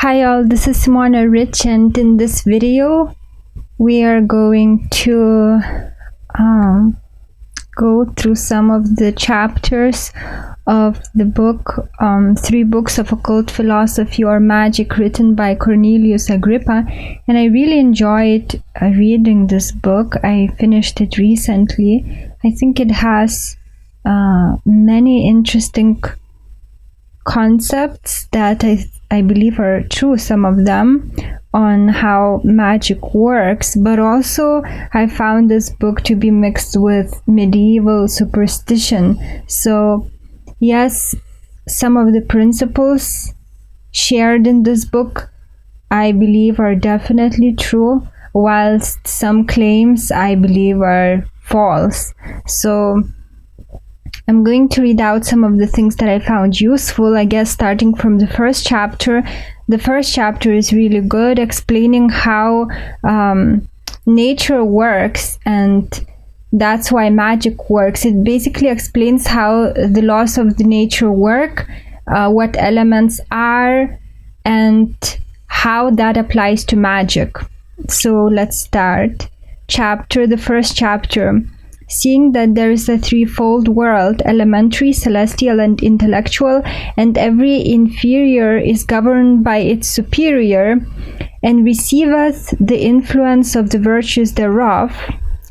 Hi all, this is Simona Rich, and in this video we are going to go through some of the chapters of the book, 3 books of occult philosophy or magic, written by Cornelius Agrippa. And I really enjoyed reading this book. I finished it recently. I think it has many interesting concepts that I believe are true, some of them, on how magic works, but also I found this book to be mixed with medieval superstition. So yes, some of the principles shared in this book I believe are definitely true, whilst some claims I believe are false. So I'm going to read out some of the things that I found useful, I guess, starting from the first chapter. The first chapter is really good, explaining how nature works, and that's why magic works. It basically explains how the laws of the nature work, what elements are, and how that applies to magic. So let's start. The first chapter. Seeing that there is a threefold world, elementary, celestial, and intellectual, and every inferior is governed by its superior, and receiveth the influence of the virtues thereof,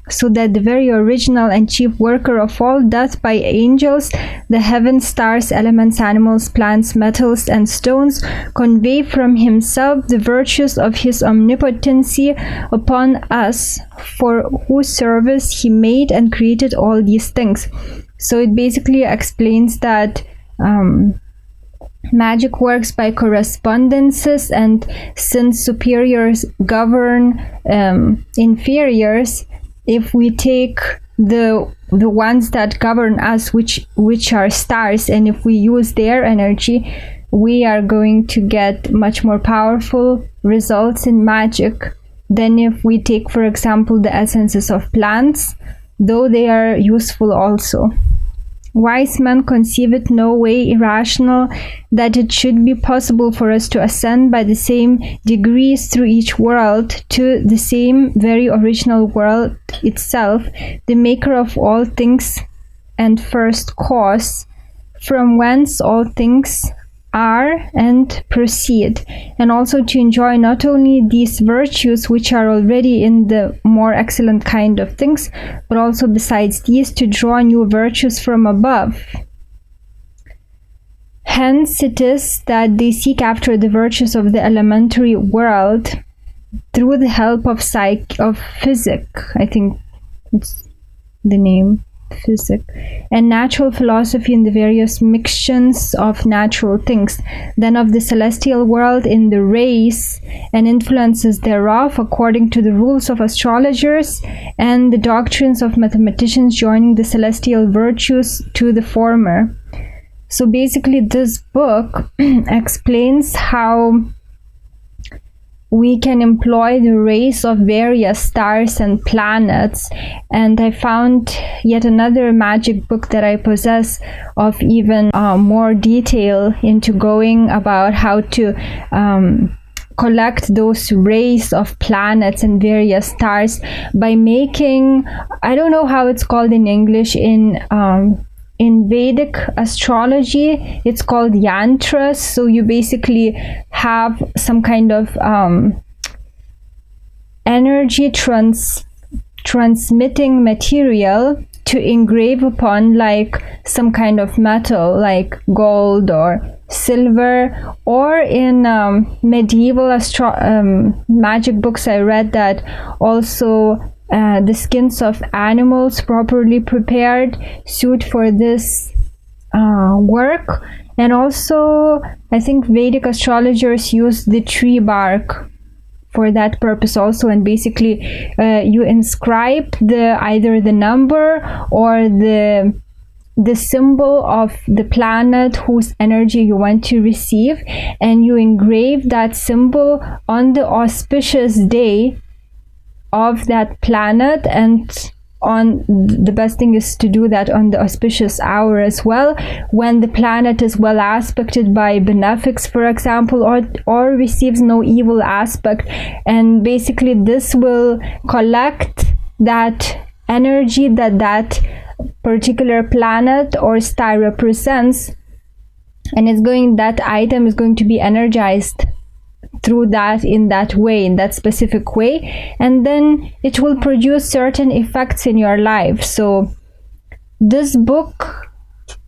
so that the very original and chief worker of all doth by angels, the heavens, stars, elements, animals, plants, metals, and stones, convey from himself the virtues of his omnipotency upon us, for whose service he made and created all these things. So it basically explains that magic works by correspondences, and since superiors govern inferiors, if we take the ones that govern us, which are stars, and if we use their energy, we are going to get much more powerful results in magic than if we take, for example, the essences of plants, though they are useful also. Wise men conceive it no way irrational that it should be possible for us to ascend by the same degrees through each world to the same very original world itself, the maker of all things and first cause, from whence all things are and proceed, and also to enjoy not only these virtues which are already in the more excellent kind of things, but also besides these to draw new virtues from above. Hence it is that they seek after the virtues of the elementary world through the help of physic, I think it's the name, physic, and natural philosophy in the various mixtions of natural things, then of the celestial world in the rays and influences thereof, according to the rules of astrologers and the doctrines of mathematicians, joining the celestial virtues to the former. So basically this book explains how we can employ the rays of various stars and planets, and I found yet another magic book that I possess of even more detail into going about how to collect those rays of planets and various stars by making, I don't know how it's called in English, in Vedic astrology, it's called yantras. So you basically have some kind of energy transmitting material to engrave upon, like some kind of metal, like gold or silver. Or in medieval magic books, I read that also the skins of animals properly prepared suit for this work. And also I think Vedic astrologers use the tree bark for that purpose also, and basically you inscribe either the number or the symbol of the planet whose energy you want to receive, and you engrave that symbol on the auspicious day of that planet, and the best thing is to do that on the auspicious hour as well, when the planet is well aspected by benefics, for example, or receives no evil aspect. And basically this will collect that energy that particular planet or star represents, and that item is going to be energized through that, in that way, in that specific way, and then it will produce certain effects in your life. So this book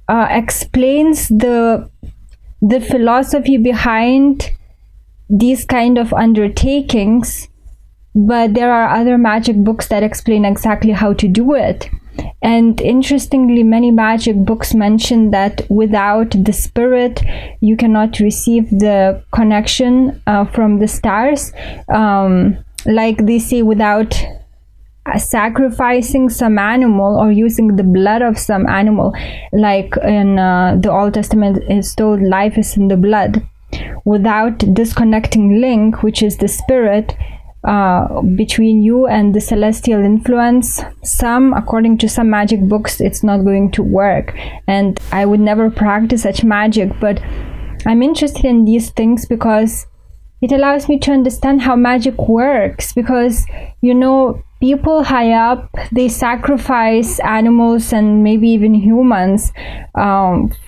explains the philosophy behind these kind of undertakings, but there are other magic books that explain exactly how to do it. And interestingly, many magic books mention that without the spirit, you cannot receive the connection from the stars. Like they say, without sacrificing some animal or using the blood of some animal, like in the Old Testament is told, life is in the blood. Without this connecting link, which is the spirit, between you and the celestial influence, according to some magic books, it's not going to work. And I would never practice such magic, but I'm interested in these things because it allows me to understand how magic works. Because, people high up, they sacrifice animals and maybe even humans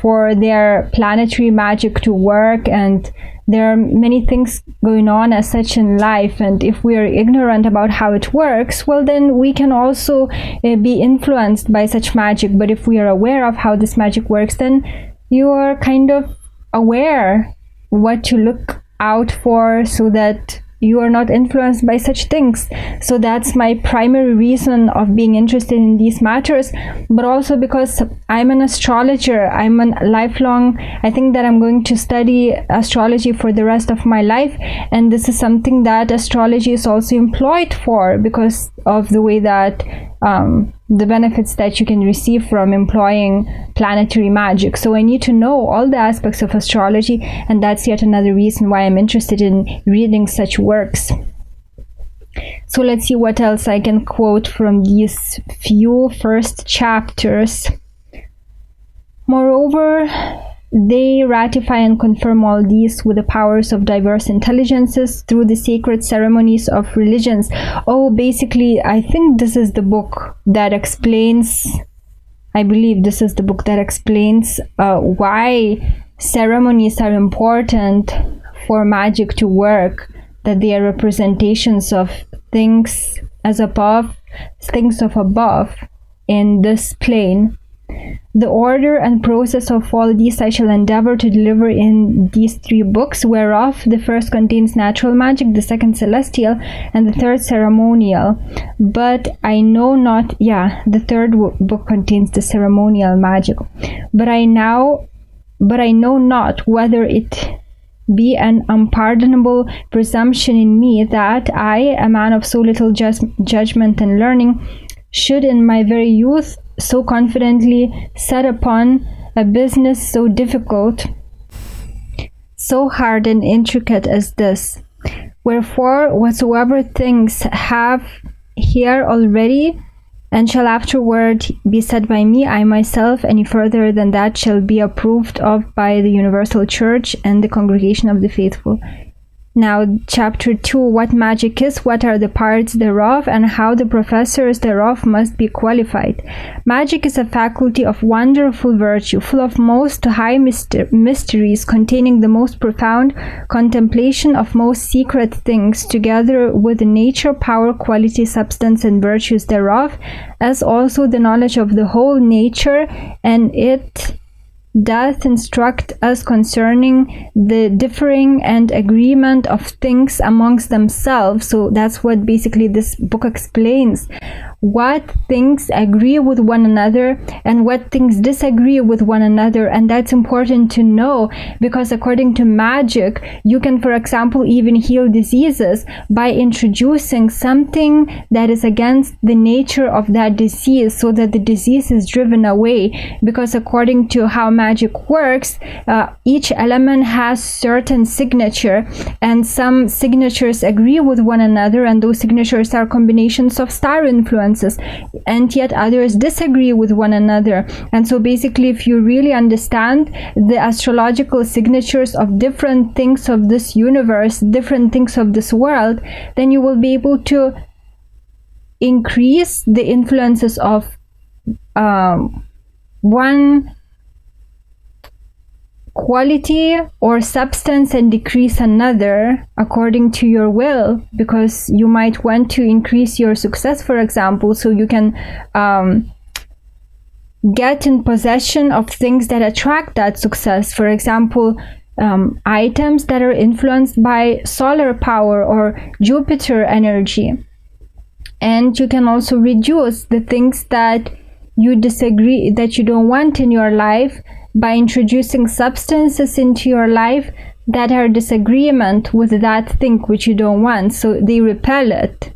for their planetary magic to work, and there are many things going on as such in life. And if we are ignorant about how it works, well, then we can also be influenced by such magic. But if we are aware of how this magic works, then you are kind of aware what to look out for, so that you are not influenced by such things. So that's my primary reason of being interested in these matters, but also because I'm an astrologer. I'm a lifelong, I think that I'm going to study astrology for the rest of my life, and this is something that astrology is also employed for, because of the way that the benefits that you can receive from employing planetary magic. So I need to know all the aspects of astrology, and that's yet another reason why I'm interested in reading such works. So let's see what else I can quote from these few first chapters. Moreover, they ratify and confirm all these with the powers of diverse intelligences through the sacred ceremonies of religions. Basically, I think this is the book that explains, why ceremonies are important for magic to work, that they are representations of things of above in this plane. The order and process of all these I shall endeavor to deliver in these 3 books, whereof the first contains natural magic, the second celestial, and the third ceremonial. But I know not, the third book contains the ceremonial magic. But I know not whether it be an unpardonable presumption in me that I, a man of so little judgment and learning, should in my very youth so confidently set upon a business so difficult, so hard and intricate as this. Wherefore, whatsoever things have here already and shall afterward be said by me, I myself, any further than that, shall be approved of by the universal church and the congregation of the faithful. Now, chapter 2, what magic is, what are the parts thereof, and how the professors thereof must be qualified. Magic is a faculty of wonderful virtue, full of most high mysteries, containing the most profound contemplation of most secret things, together with the nature, power, quality, substance, and virtues thereof, as also the knowledge of the whole nature, and it doth instruct us concerning the differing and agreement of things amongst themselves. So that's what basically this book explains. What things agree with one another and what things disagree with one another. And that's important to know, because according to magic, you can, for example, even heal diseases by introducing something that is against the nature of that disease, so that the disease is driven away. Because according to how magic works, each element has certain signature, and some signatures agree with one another, and those signatures are combinations of star influence. influences, and yet others disagree with one another. And so basically, if you really understand the astrological signatures of different things of this universe, different things of this world, then you will be able to increase the influences of one quality or substance and decrease another according to your will, because you might want to increase your success, for example, so you can get in possession of things that attract that success. For example, items that are influenced by solar power or Jupiter energy. And you can also reduce the things that you disagree, that you don't want in your life, by introducing substances into your life that are disagreement with that thing which you don't want, so they repel it.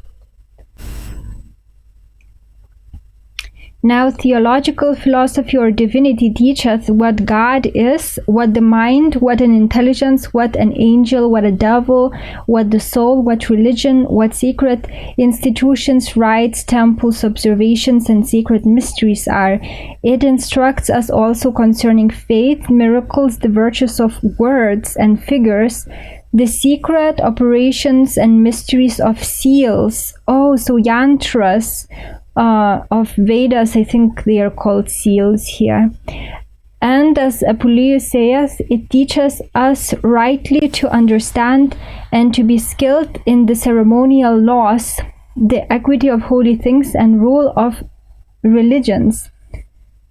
Now, theological philosophy or divinity teacheth what God is, what the mind, what an intelligence, what an angel, what a devil, what the soul, what religion, what secret institutions, rites, temples, observations, and secret mysteries are. It instructs us also concerning faith, miracles, the virtues of words and figures, the secret operations and mysteries of seals. Oh, so yantras of Vedas, I think they are called seals here. And as Apuleius says, it teaches us rightly to understand and to be skilled in the ceremonial laws, the equity of holy things, and rule of religions.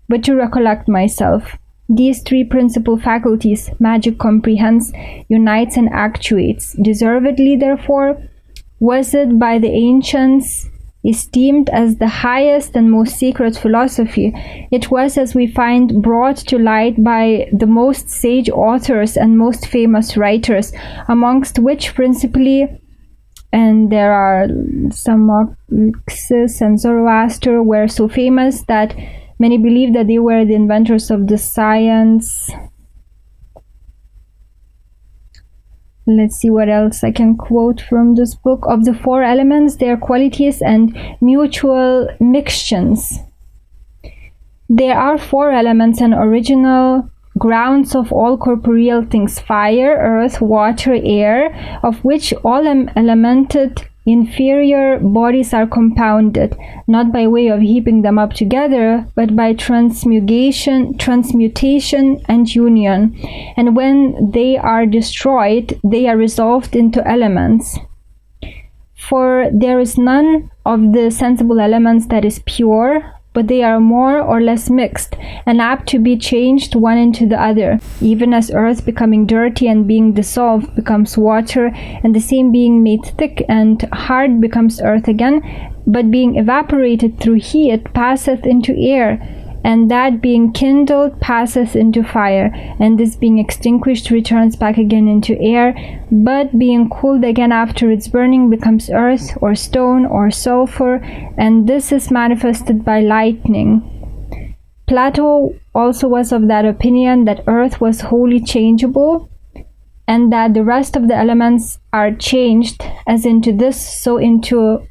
But to recollect myself, these three principal faculties magic comprehends, unites, and actuates. Deservedly, therefore, was it by the ancients esteemed as the highest and most secret philosophy. It was, as we find, brought to light by the most sage authors and most famous writers, amongst which principally, and there are some Marxists and Zoroaster, were so famous that many believe that they were the inventors of the science. Let's see what else I can quote from this book. Of the four elements, their qualities and mutual mixtions. There are four elements and original grounds of all corporeal things: fire, earth, water, air, of which all elemented inferior bodies are compounded, not by way of heaping them up together, but by transmutation, and union. And when they are destroyed, they are resolved into elements. For there is none of the sensible elements that is pure, but they are more or less mixed, and apt to be changed one into the other, even as earth becoming dirty and being dissolved becomes water, and the same being made thick and hard becomes earth again, but being evaporated through heat passeth into air, and that being kindled passeth into fire, and this being extinguished returns back again into air, but being cooled again after its burning becomes earth or stone or sulfur, and this is manifested by lightning. Plato also was of that opinion that earth was wholly changeable, and that the rest of the elements are changed, as into this, so into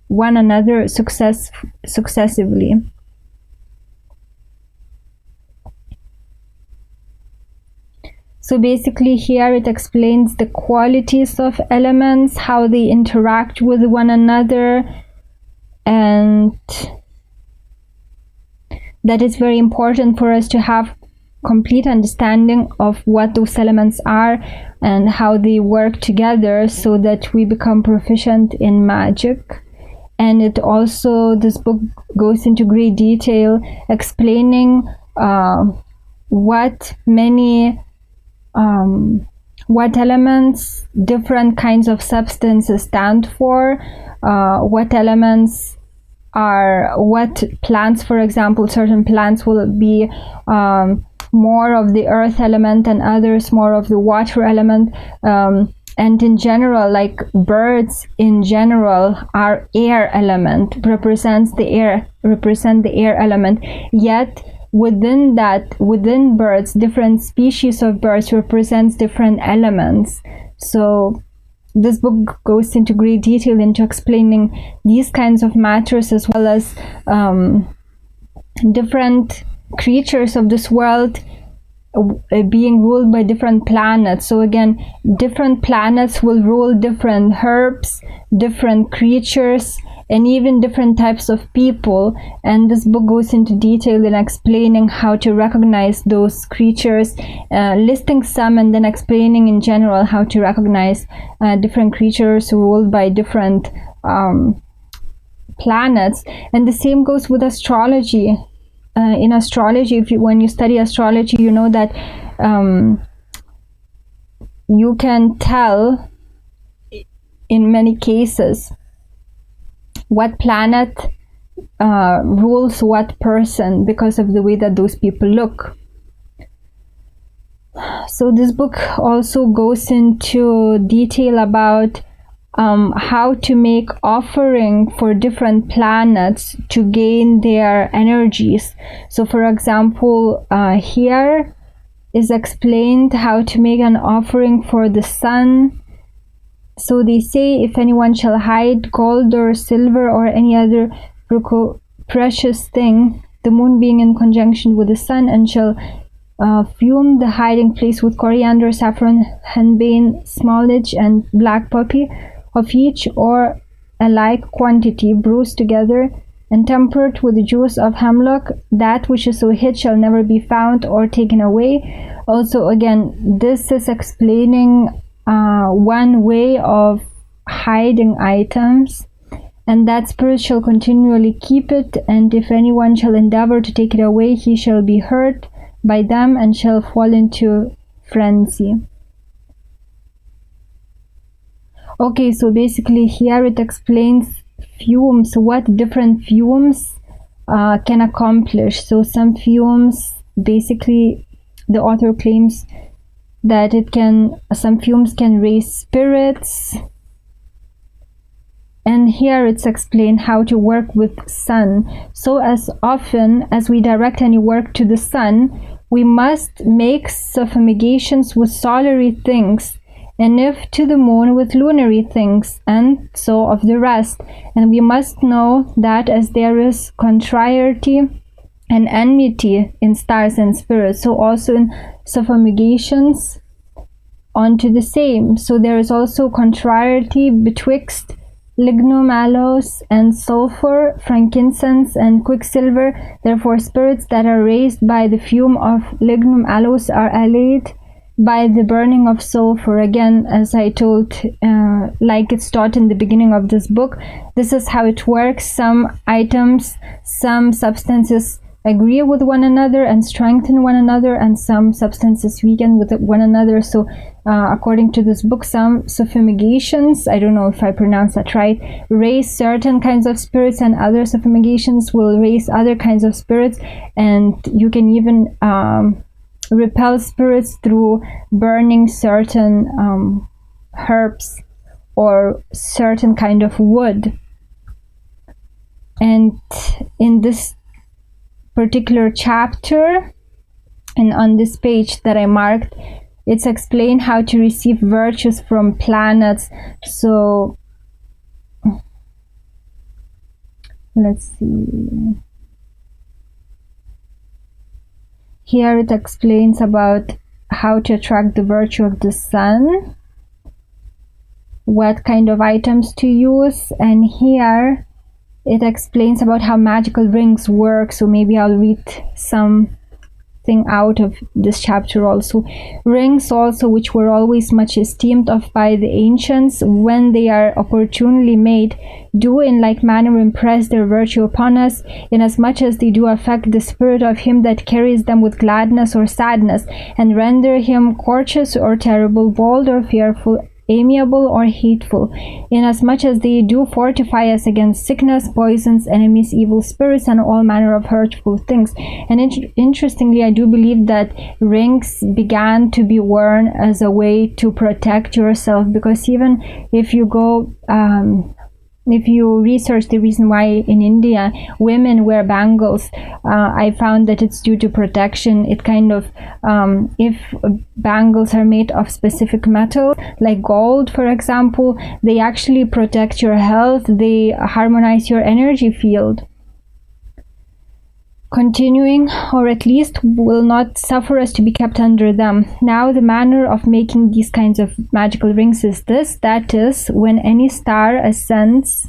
one another successively. So basically here it explains the qualities of elements, how they interact with one another, and that is very important for us to have complete understanding of what those elements are and how they work together, so that we become proficient in magic. And it also, this book goes into great detail explaining what elements different kinds of substances stand for, what elements are, what plants, for example, certain plants will be more of the earth element and others more of the water element, and in general, like birds in general are air element, represent the air element, yet within birds, different species of birds represents different elements. So this book goes into great detail into explaining these kinds of matters, as well as different creatures of this world being ruled by different planets. So again, different planets will rule different herbs, different creatures, and even different types of people. And this book goes into detail in explaining how to recognize those creatures, listing some, and then explaining in general how to recognize different creatures ruled by different planets. And the same goes with astrology. In astrology, when you study astrology, you know that you can tell in many cases what planet rules what person because of the way that those people look. So this book also goes into detail about how to make offering for different planets to gain their energies. So for example, here is explained how to make an offering for the sun. So they say, if anyone shall hide gold or silver or any other precious thing, the moon being in conjunction with the sun, and shall fume the hiding place with coriander, saffron, henbane, smallage, and black poppy, of each or a like quantity, bruised together and tempered with the juice of hemlock, that which is so hid shall never be found or taken away. Also again, this is explaining one way of hiding items, and that spirit shall continually keep it, and if anyone shall endeavor to take it away, he shall be hurt by them and shall fall into frenzy. Okay, so basically here it explains fumes, what different fumes can accomplish. So some fumes, basically the author claims that some fumes can raise spirits. And here it's explained how to work with sun. So as often as we direct any work to the sun, we must make suffumigations with solary things, and if to the moon with lunary things, and so of the rest. And we must know that as there is contrariety and enmity in stars and spirits, so also in suffumigations onto the same. So there is also contrariety betwixt lignum aloes and sulfur, frankincense and quicksilver. Therefore spirits that are raised by the fume of lignum aloes are allayed by the burning of sulfur. Again, as I told, like it's taught in the beginning of this book, this is how it works. Some items, some substances agree with one another and strengthen one another, and some substances weaken with one another. So according to this book, some suffumigations, I don't know if I pronounce that right, raise certain kinds of spirits, and other suffumigations will raise other kinds of spirits. And you can even repel spirits through burning certain herbs or certain kind of wood. And in this particular chapter, and on this page that I marked, it's explained how to receive virtues from planets. So let's see. Here it explains about how to attract the virtue of the sun, what kind of items to use, and here it explains about how magical rings work. So maybe I'll read something out of this chapter also. Rings also, which were always much esteemed of by the ancients, when they are opportunely made, do in like manner impress their virtue upon us, inasmuch as they do affect the spirit of him that carries them with gladness or sadness, and render him courteous or terrible, bold or fearful, amiable or hateful, inasmuch as they do fortify us against sickness, poisons, enemies, evil spirits, and all manner of hurtful things. And interestingly, I do believe that rings began to be worn as a way to protect yourself, because even if you go if you research the reason why in India women wear bangles, I found that it's due to protection. It kind of, if bangles are made of specific metal, like gold, for example, they actually protect your health. They harmonize your energy field. Continuing, or at least will not suffer us to be kept under them. Now the manner of making these kinds of magical rings is this, that is, when any star ascends,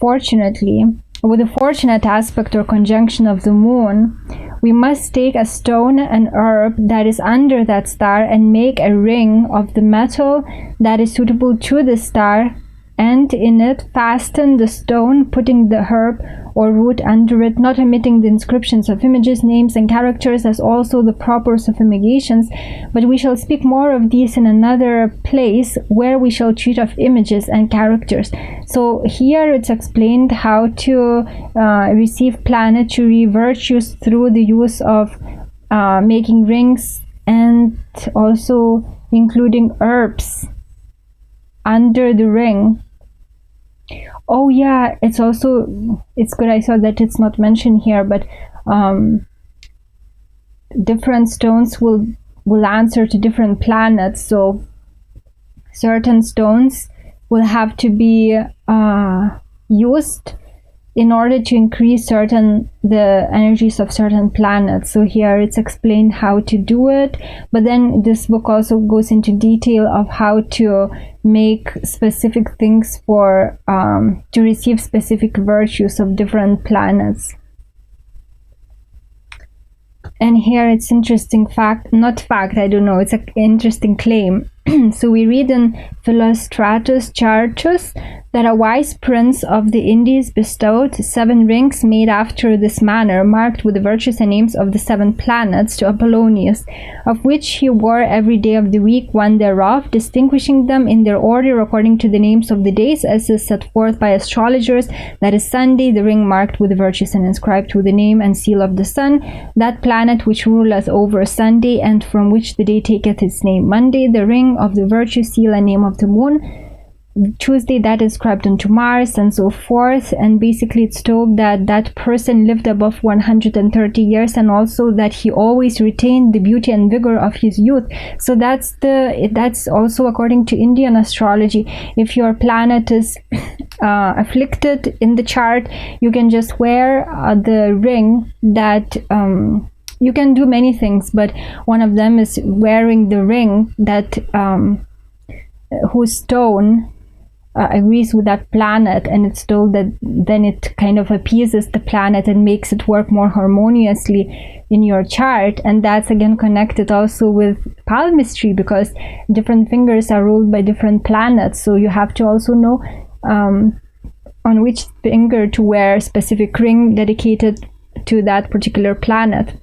fortunately, with a fortunate aspect or conjunction of the moon, we must take a stone and herb that is under that star and make a ring of the metal that is suitable to the star, and in it fasten the stone, putting the herb or root under it, not omitting the inscriptions of images, names, and characters, as also the propers of fumigations. But we shall speak more of these in another place, where we shall treat of images and characters. So here it's explained how to receive planetary virtues through the use of making rings, and also including herbs under the ring. Oh yeah, it's good I saw that it's not mentioned here, but different stones will answer to different planets. So certain stones will have to be used in order to increase the energies of certain planets. So here it's explained how to do it, but then this book also goes into detail of how to make specific things for to receive specific virtues of different planets. And here it's interesting it's an interesting claim. So we read in Philostratus Chartus that a wise prince of the Indies bestowed 7 rings made after this manner, marked with the virtues and names of the 7 planets, to Apollonius, of which he wore every day of the week one thereof, distinguishing them in their order according to the names of the days, as is set forth by astrologers. That is Sunday, the ring marked with the virtues and inscribed with the name and seal of the sun, that planet which ruleth over Sunday, and from which the day taketh its name. Monday, the ring of the virtue, seal, and name of the moon. Tuesday, that is inscribed unto Mars, and so forth. And basically it's told that that person lived above 130 years, and also that he always retained the beauty and vigor of his youth. So that's also according to Indian astrology. If your planet is afflicted in the chart, you can just wear the ring that you can do many things, but one of them is wearing the ring that whose stone agrees with that planet, and it's told that then it kind of appeases the planet and makes it work more harmoniously in your chart. And that's again connected also with palmistry, because different fingers are ruled by different planets, so you have to also know on which finger to wear a specific ring dedicated to that particular planet.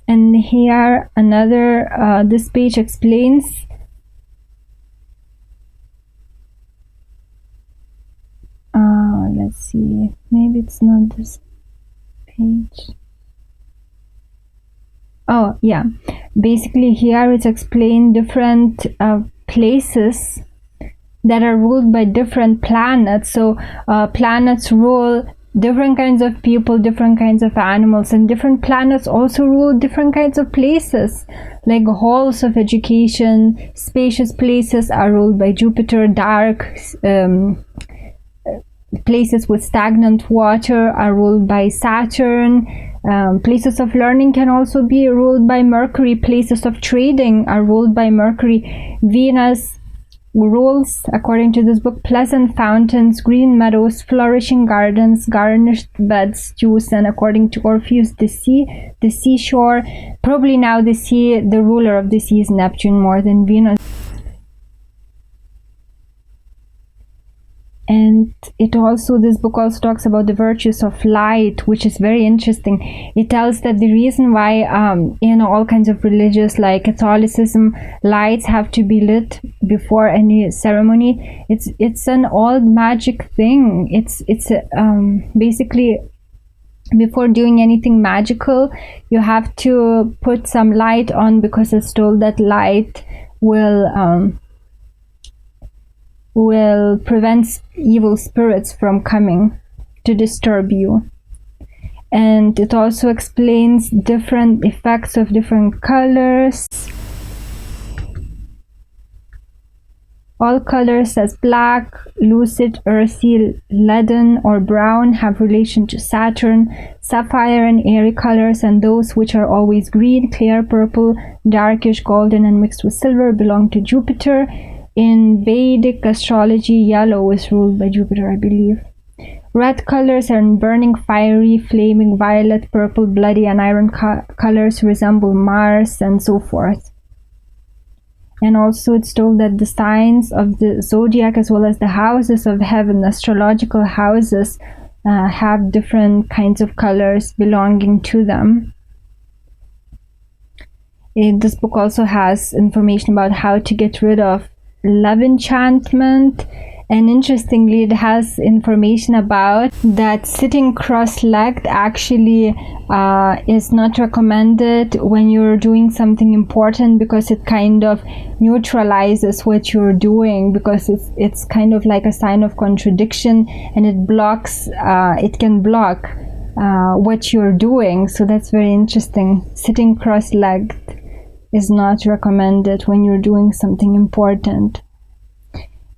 And here another, this page explains let's see, maybe it's not this page. Oh yeah, basically here it's explained different places that are ruled by different planets. So planets rule different kinds of people, different kinds of animals, and different planets also rule different kinds of places. Like halls of education, spacious places are ruled by Jupiter. Dark places with stagnant water are ruled by Saturn. Places of learning can also be ruled by Mercury. Places of trading are ruled by Mercury. Venus rules, according to this book, pleasant fountains, green meadows, flourishing gardens, garnished beds, stews, and according to Orpheus, the sea, the seashore. Probably now the sea, the ruler of the sea is Neptune more than Venus. And this book also talks about the virtues of light, which is very interesting. It tells that the reason why in all kinds of religions like Catholicism, lights have to be lit before any ceremony. It's an old magic thing. It's basically, before doing anything magical, you have to put some light on, because it's told that light will prevent evil spirits from coming to disturb you. And it also explains different effects of different colors. All colors as black, lucid, earthy, leaden, or brown have relation to Saturn. Sapphire and airy colors, and those which are always green, clear purple, darkish golden, and mixed with silver belong to Jupiter. In Vedic astrology, yellow is ruled by Jupiter, I believe. Red colors and burning, fiery, flaming, violet, purple, bloody, and iron colors resemble Mars, and so forth. And also it's told that the signs of the zodiac, as well as the houses of heaven, astrological houses, have different kinds of colors belonging to them. This book also has information about how to get rid of love enchantment. And interestingly, it has information about that sitting cross-legged actually is not recommended when you're doing something important, because it kind of neutralizes what you're doing, because it's kind of like a sign of contradiction, and it can block what you're doing. So that's very interesting. Sitting cross-legged is not recommended when you're doing something important.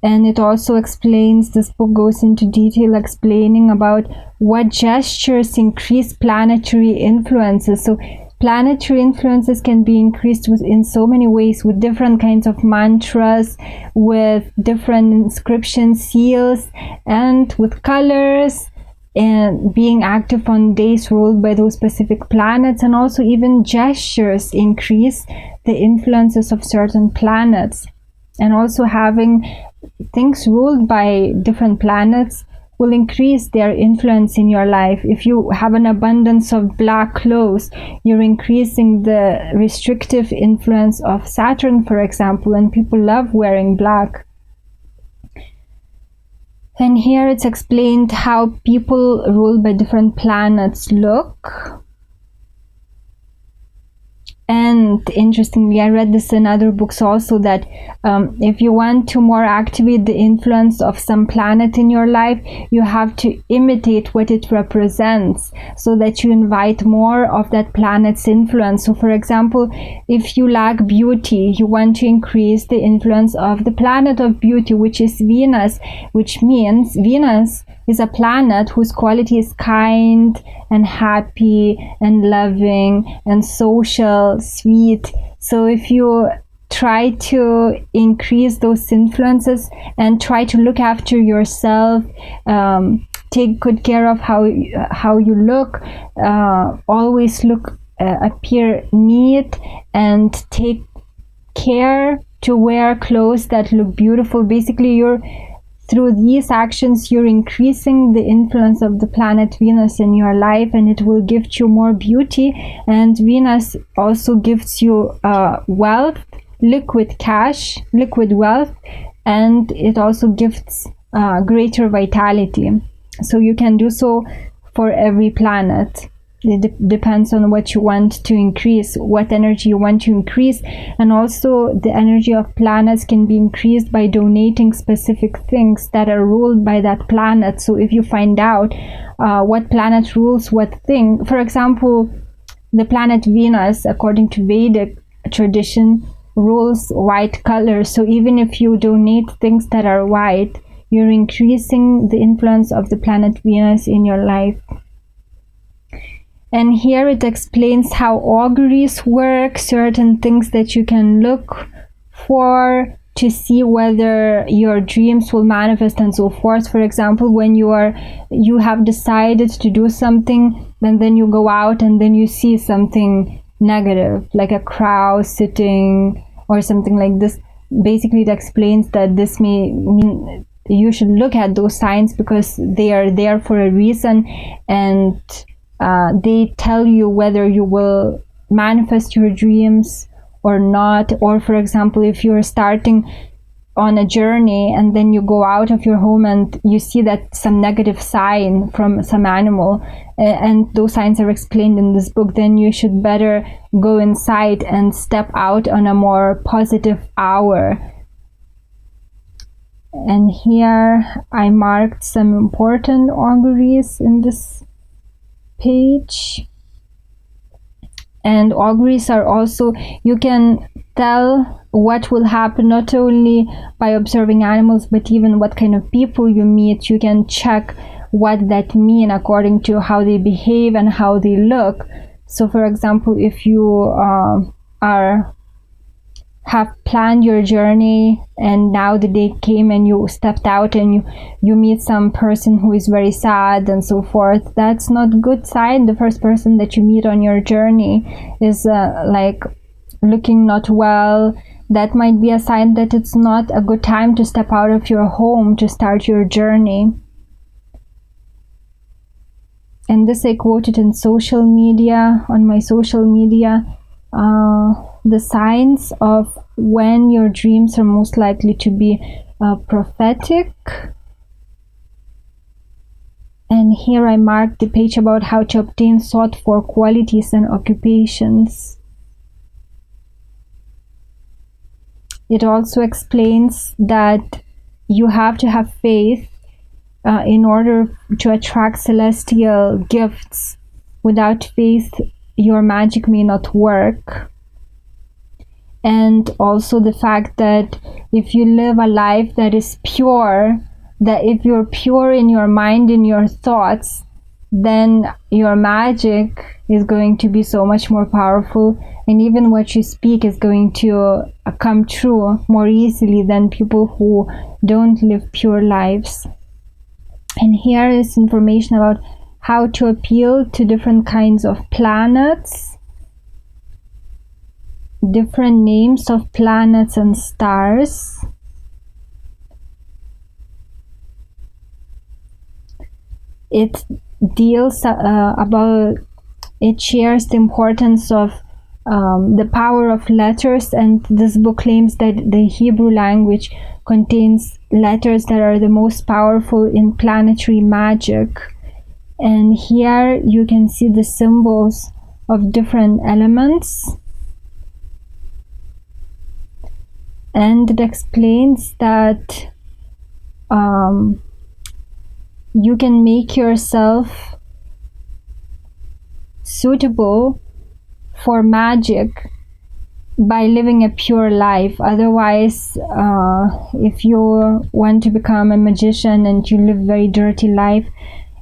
And it also explains, this book goes into detail explaining about what gestures increase planetary influences. So planetary influences can be increased in so many ways, with different kinds of mantras, with different inscription seals, and with colors, and being active on days ruled by those specific planets. And also even gestures increase the influences of certain planets. And also having things ruled by different planets will increase their influence in your life. If you have an abundance of black clothes, you're increasing the restrictive influence of Saturn, for example, and people love wearing black. And here it's explained how people ruled by different planets look. And interestingly, I read this in other books also, that if you want to more activate the influence of some planet in your life, you have to imitate what it represents, so that you invite more of that planet's influence. So for example, if you lack beauty, you want to increase the influence of the planet of beauty, which is Venus, which means Venus is a planet whose quality is kind and happy and loving and social, sweet. So if you try to increase those influences and try to look after yourself, take good care of how you look, always appear neat, and take care to wear clothes that look beautiful. Basically, through these actions, you're increasing the influence of the planet Venus in your life, and it will give you more beauty. And Venus also gives you wealth, liquid cash, liquid wealth, and it also gives greater vitality. So you can do so for every planet. It depends on what you want to increase, what energy you want to increase. And also the energy of planets can be increased by donating specific things that are ruled by that planet. So if you find out what planet rules what thing, for example, the planet Venus, according to Vedic tradition, rules white color. So even if you donate things that are white, you're increasing the influence of the planet Venus in your life. And here it explains how auguries work, certain things that you can look for to see whether your dreams will manifest, and so forth. For example, when you have decided to do something, and then you go out and then you see something negative, like a crow sitting or something like this. Basically, it explains that this may mean you should look at those signs, because they are there for a reason, and they tell you whether you will manifest your dreams or not. Or for example, if you're starting on a journey and then you go out of your home and you see that some negative sign from some animal, and those signs are explained in this book, then you should better go inside and step out on a more positive hour. And here I marked some important auguries in this page. And auguries are also, you can tell what will happen not only by observing animals, but even what kind of people you meet. You can check what that mean according to how they behave and how they look. So for example, if you have planned your journey and now the day came and you stepped out and you meet some person who is very sad and so forth, that's not a good sign. The first person that you meet on your journey is like looking not well. That might be a sign that it's not a good time to step out of your home to start your journey. And this I quoted in social media, on my social media. The signs of when your dreams are most likely to be prophetic. And here I marked the page about how to obtain sought for qualities and occupations. It also explains that you have to have faith in order to attract celestial gifts. Without faith, your magic may not work. And also the fact that if you live a life that is pure, that if you're pure in your mind, in your thoughts, then your magic is going to be so much more powerful, and even what you speak is going to come true more easily than people who don't live pure lives. And here is information about how to appeal to different kinds of planets, different names of planets and stars. It deals about, it shares the importance of the power of letters, and this book claims that the Hebrew language contains letters that are the most powerful in planetary magic. And here you can see the symbols of different elements. And it explains that you can make yourself suitable for magic by living a pure life. Otherwise, if you want to become a magician and you live a very dirty life,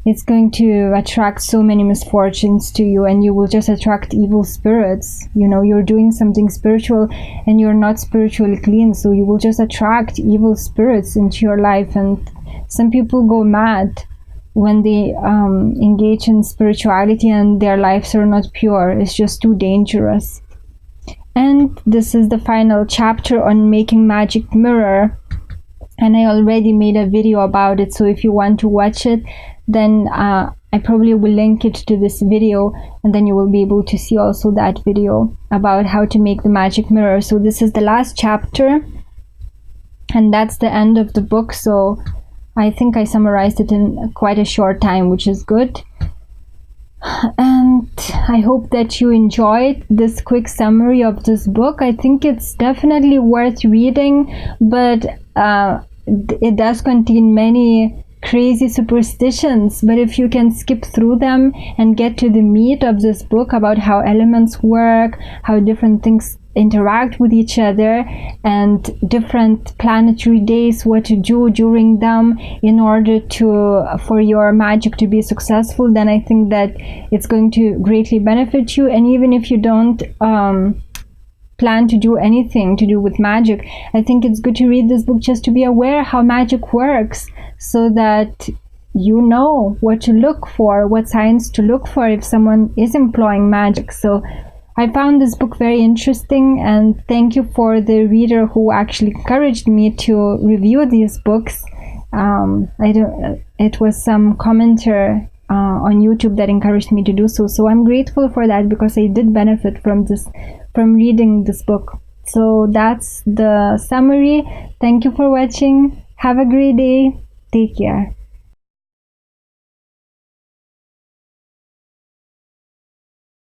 it's going to attract so many misfortunes to you, and you will just attract evil spirits. You know, you're doing something spiritual and you're not spiritually clean, so you will just attract evil spirits into your life. And some people go mad when they engage in spirituality and their lives are not pure. It's just too dangerous. And this is the final chapter on making magic mirror, and I already made a video about it, so if you want to watch it, then I probably will link it to this video, and then you will be able to see also that video about how to make the magic mirror. So this is the last chapter, and that's the end of the book. So I think I summarized it in quite a short time, which is good. And I hope that you enjoyed this quick summary of this book. I think it's definitely worth reading, but it does contain many crazy superstitions. But if you can skip through them and get to the meat of this book about how elements work, how different things interact with each other, and different planetary days, what to do during them in order for your magic to be successful, then I think that it's going to greatly benefit you. And even if you don't plan to do anything to do with magic, I think it's good to read this book just to be aware how magic works, so that you know what to look for, what signs to look for if someone is employing magic. So I found this book very interesting, and thank you for the reader who actually encouraged me to review these books. It was some commenter on YouTube that encouraged me to do so. So I'm grateful for that, because I did benefit from reading this book. So that's the summary. Thank you for watching. Have a great day. Take care.